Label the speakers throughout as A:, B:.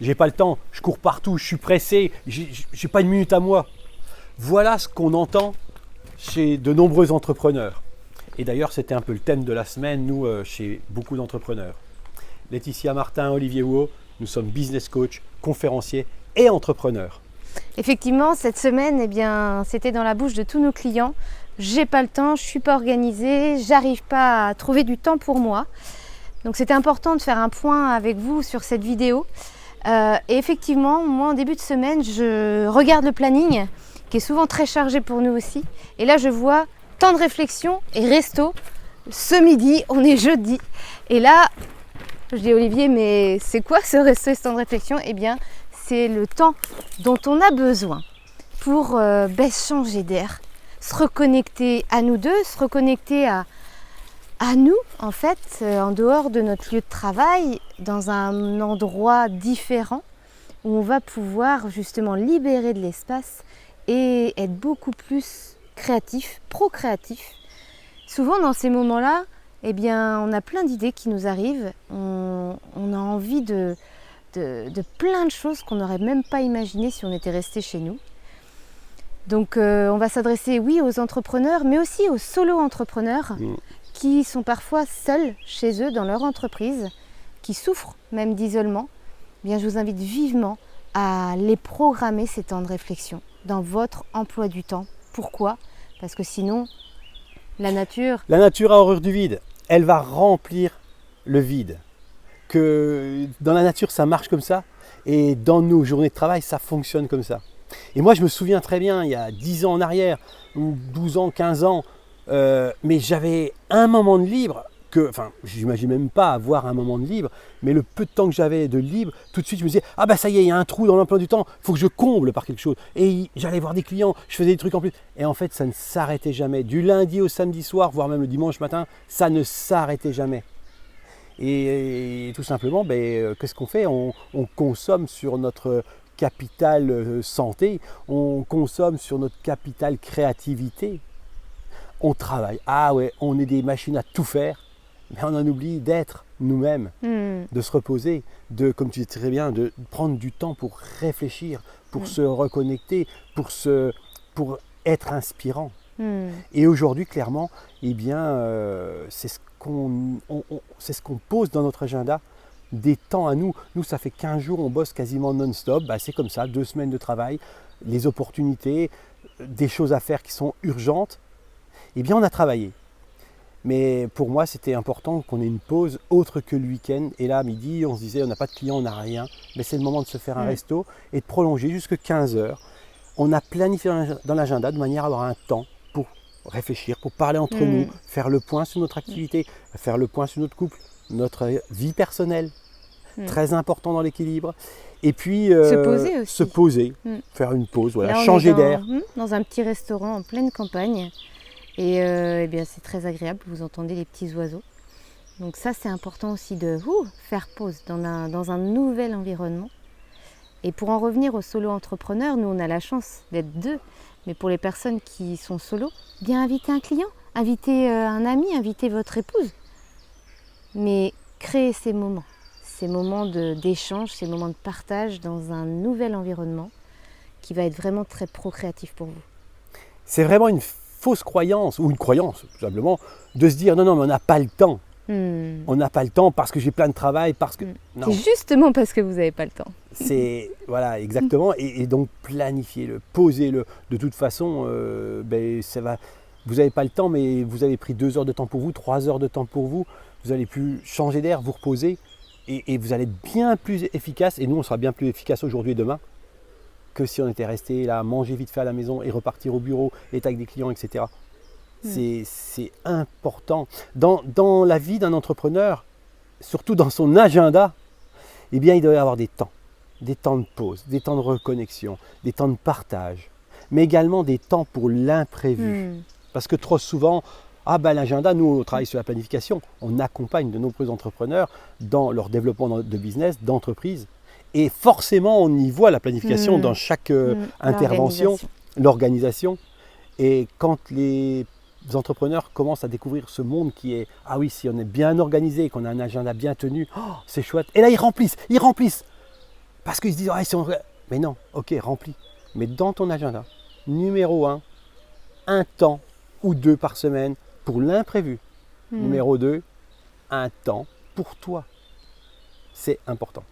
A: j'ai pas le temps, je cours partout, je suis pressé, j'ai pas une minute à moi. Voilà ce qu'on entend chez de nombreux entrepreneurs. Et d'ailleurs, c'était un peu le thème de la semaine, nous, chez beaucoup d'entrepreneurs. Laetitia Martin, Olivier Houot, nous sommes business coach, conférenciers et entrepreneurs.
B: Effectivement, cette semaine, eh bien, c'était dans la bouche de tous nos clients. J'ai pas le temps, je suis pas organisée, j'arrive pas à trouver du temps pour moi. Donc c'était important de faire un point avec vous sur cette vidéo. Et effectivement, moi en début de semaine, je regarde le planning qui est souvent très chargé pour nous aussi. Et là, je vois temps de réflexion et resto. Ce midi, on est jeudi. Et là, je dis Olivier, mais c'est quoi ce resto et ce temps de réflexion? Eh bien, c'est le temps dont on a besoin pour changer d'air, se reconnecter à nous deux, se reconnecter à nous, en fait, en dehors de notre lieu de travail, dans un endroit différent où on va pouvoir justement libérer de l'espace et être beaucoup plus créatif, procréatif. Souvent dans ces moments-là, eh bien, on a plein d'idées qui nous arrivent, on a envie de plein de choses qu'on n'aurait même pas imaginées si on était resté chez nous. Donc on va s'adresser, oui, aux entrepreneurs, mais aussi aux solo-entrepreneurs qui sont parfois seuls chez eux dans leur entreprise, qui souffrent même d'isolement. Eh bien, je vous invite vivement à les programmer, ces temps de réflexion, dans votre emploi du temps. Pourquoi? Parce que sinon, la nature
A: a horreur du vide. Elle va remplir le vide. Que dans la nature, ça marche comme ça. Et dans nos journées de travail, ça fonctionne comme ça. Et moi, je me souviens très bien, il y a 10 ans en arrière, ou 12 ans, 15 ans, mais j'avais un moment de libre, je n'imagine même pas avoir un moment de libre, mais le peu de temps que j'avais de libre, tout de suite, je me disais, ah bah ça y est, il y a un trou dans l'emploi du temps, il faut que je comble par quelque chose. Et j'allais voir des clients, je faisais des trucs en plus. Et en fait, ça ne s'arrêtait jamais. Du lundi au samedi soir, voire même le dimanche matin, ça ne s'arrêtait jamais. Et tout simplement, qu'est-ce qu'on fait? On consomme sur notre capital santé, on consomme sur notre capital créativité. On travaille. Ah ouais, on est des machines à tout faire, mais on en oublie d'être nous-mêmes, de se reposer, comme tu dis très bien, de prendre du temps pour réfléchir, pour se reconnecter, pour être inspirant. Et aujourd'hui, clairement, eh bien, c'est ce qu'on pose dans notre agenda, des temps à nous. Nous, ça fait 15 jours, on bosse quasiment non-stop. C'est comme ça, 2 semaines de travail, les opportunités, des choses à faire qui sont urgentes. Eh bien, on a travaillé. Mais pour moi, c'était important qu'on ait une pause autre que le week-end. Et là, à midi, on se disait, on n'a pas de clients, on n'a rien. Mais c'est le moment de se faire un resto et de prolonger jusqu'à 15 heures. On a planifié dans l'agenda de manière à avoir un temps pour réfléchir, pour parler entre nous, faire le point sur notre activité, faire le point sur notre couple, notre vie personnelle. Très important dans l'équilibre. Et puis,
B: se poser aussi.
A: Se poser, faire une pause, voilà, changer d'air.
B: Dans un petit restaurant en pleine campagne. Et eh bien, c'est très agréable, vous entendez les petits oiseaux. Donc ça, c'est important aussi de faire pause dans un nouvel environnement. Et pour en revenir aux solo-entrepreneurs, nous, on a la chance d'être 2. Mais pour les personnes qui sont solo, bien inviter un client, inviter un ami, inviter votre épouse. Mais créer ces moments d'échange, ces moments de partage dans un nouvel environnement qui va être vraiment très procréatif pour vous.
A: C'est vraiment une fausse croyance, ou une croyance tout simplement, de se dire non, mais on n'a pas le temps. On n'a pas le temps parce que j'ai plein de travail, parce que... Non.
B: C'est justement parce que vous n'avez pas le temps.
A: Voilà, exactement. Et donc planifiez-le, posez-le. De toute façon, ça va. Vous n'avez pas le temps, mais vous avez pris 2 heures de temps pour vous, 3 heures de temps pour vous. Vous allez plus changer d'air, vous reposer. Et vous allez être bien plus efficace. Et nous, on sera bien plus efficace aujourd'hui et demain que si on était resté là, manger vite fait à la maison et repartir au bureau, être avec des clients, etc. C'est important. Dans la vie d'un entrepreneur, surtout dans son agenda, eh bien, il doit y avoir des temps de pause, des temps de reconnexion, des temps de partage, mais également des temps pour l'imprévu. Parce que trop souvent, l'agenda, nous, on travaille sur la planification, on accompagne de nombreux entrepreneurs dans leur développement de business, d'entreprise, et forcément, on y voit la planification dans chaque intervention, l'organisation. Et quand les entrepreneurs commencent à découvrir ce monde qui est, ah oui, si on est bien organisé, qu'on a un agenda bien tenu, c'est chouette. Et là, ils remplissent. Parce qu'ils se disent, ah, mais non, ok, remplis. Mais dans ton agenda, numéro 1, un temps ou 2 par semaine pour l'imprévu. Numéro 2, un temps pour toi. C'est important.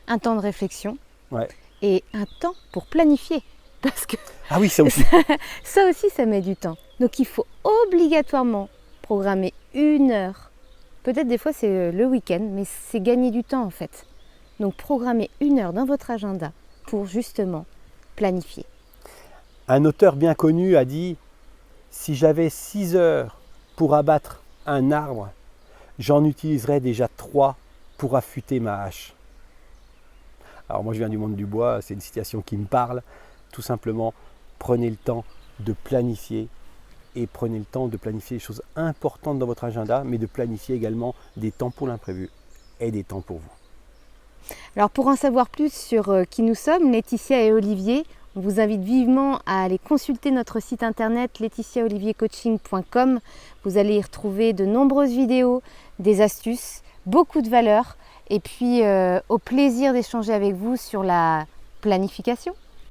B: Un temps de réflexion
A: Ouais.
B: et un temps pour planifier. Parce que
A: Ah oui, ça aussi.
B: ça aussi, ça met du temps. Donc il faut obligatoirement programmer 1 heure. Peut-être des fois c'est le week-end, mais c'est gagner du temps en fait. Donc programmez 1 heure dans votre agenda pour justement planifier.
A: Un auteur bien connu a dit, si j'avais 6 heures pour abattre un arbre, j'en utiliserais déjà 3 pour affûter ma hache. Alors moi je viens du monde du bois, c'est une citation qui me parle. Tout simplement, prenez le temps de planifier et prenez le temps de planifier les choses importantes dans votre agenda, mais de planifier également des temps pour l'imprévu et des temps pour vous.
B: Alors pour en savoir plus sur qui nous sommes, Laetitia et Olivier, on vous invite vivement à aller consulter notre site internet laetitiaoliviercoaching.com. Vous allez y retrouver de nombreuses vidéos, des astuces, beaucoup de valeurs et puis au plaisir d'échanger avec vous sur la planification.